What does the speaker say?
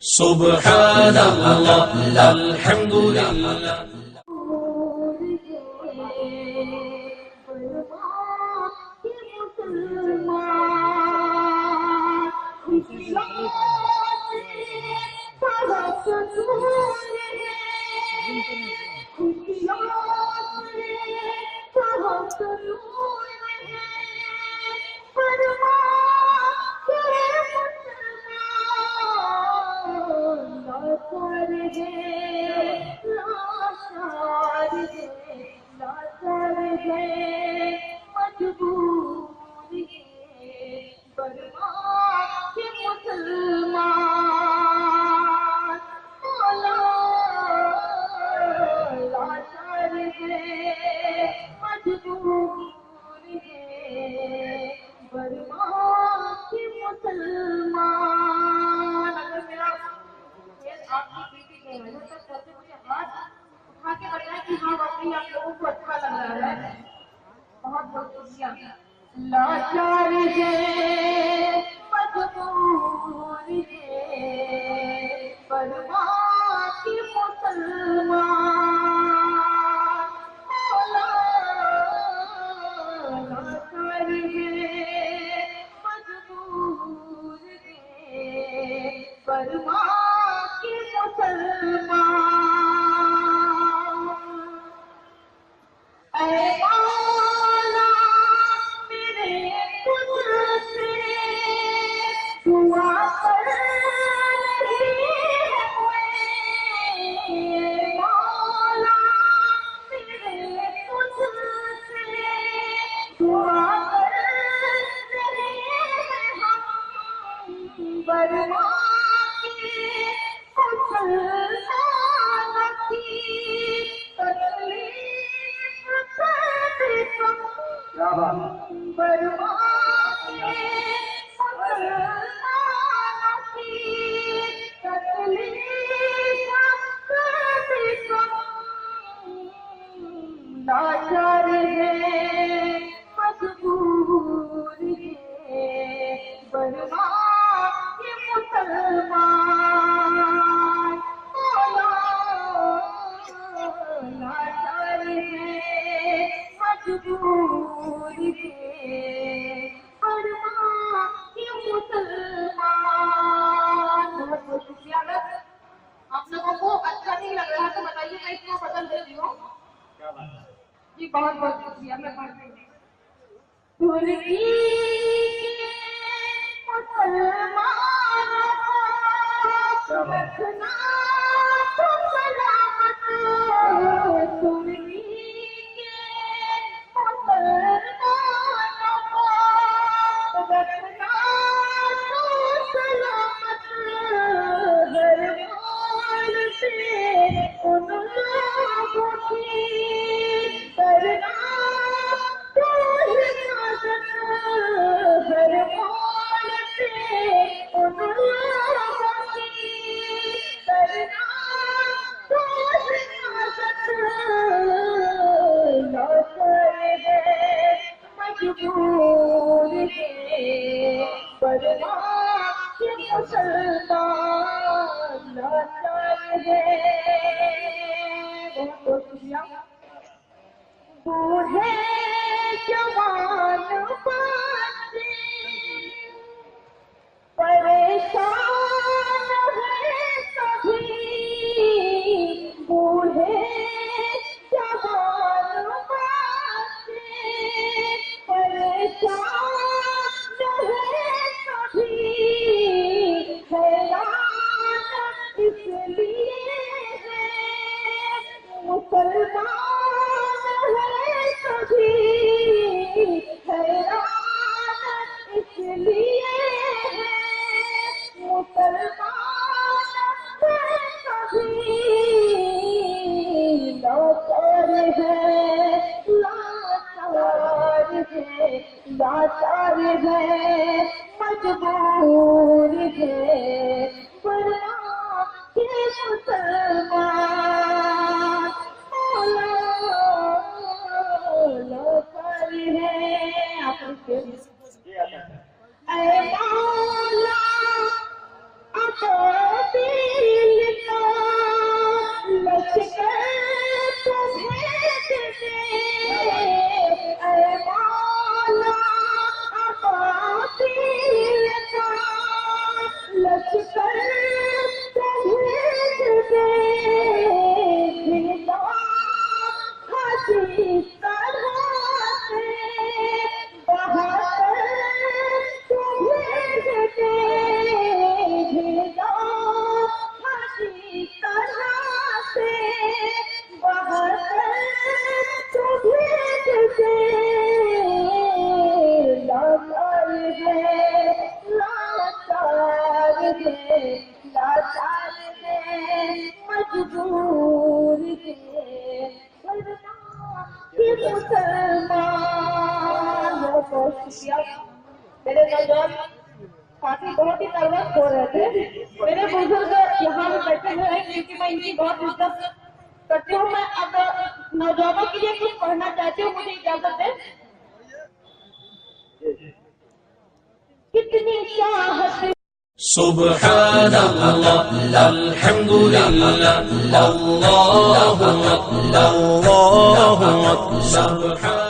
سبحان اللہ الحمد للہ. لاچار ہے مجبور ہے برما کی مسلمان لاچار ہے مجبور ہے برما کی مسلمان اے مولا میرے خود سے دعا کر رہے ہوئے مولا میرے خود سے دعا کر رہے ہم برما کے مسلمان کی تکلیف برما کے مسلمان کی تکلیف لاچار ہے مجبور ہے برما کے مسلمان لاچار ہے مجبور ہے برما کے مسلمان. بہت بہت شکریہ. آپ لوگوں کو اچھا نہیں لگ رہا تو بتائیے میں اس کو بدل دیتی ہوں. جی بہت بہت شکریہ. میں پڑھتی ہوں. ترکی کے مسلمانوں کو رکھنا تو سلامت. ترکی کے مسلمانوں کو رکھنا تو سلامت. ہر مال سے ان لوگوں کی کرنا تو حفاظت. ہر مال سے ان لوگوں کی کرنا تو حفاظت. لاچار ہے مجبور ہے برما کے مسلمان. لاچار ہے. بہت بہت شکریہ. بوڑھے جوان بچے پریشان ہے سبھی. بوڑھے جوان بچے پریشان ہے سبھی. حیران اس لیے ہے مسلمان ہے سبھی. حیران اس لیے ہے لاچار ہیں مجبور ہیں ورنہ کہ مسلمان بہت بہت شکریہ میرے نوجوان ساتھی بہت ہی نروس ہو رہے تھے میرے بزرگ یہاں میں بیٹھے ہوئے ہیں کیونکہ میں ان کی بہت عزت کرتی ہوں میں اب نوجوانوں کے لیے کچھ پڑھنا چاہتی ہوں مجھے اجازت دیں کتنی چاہت سبحان اللہ الحمد للہ اللہ اکبر اللہ اکبر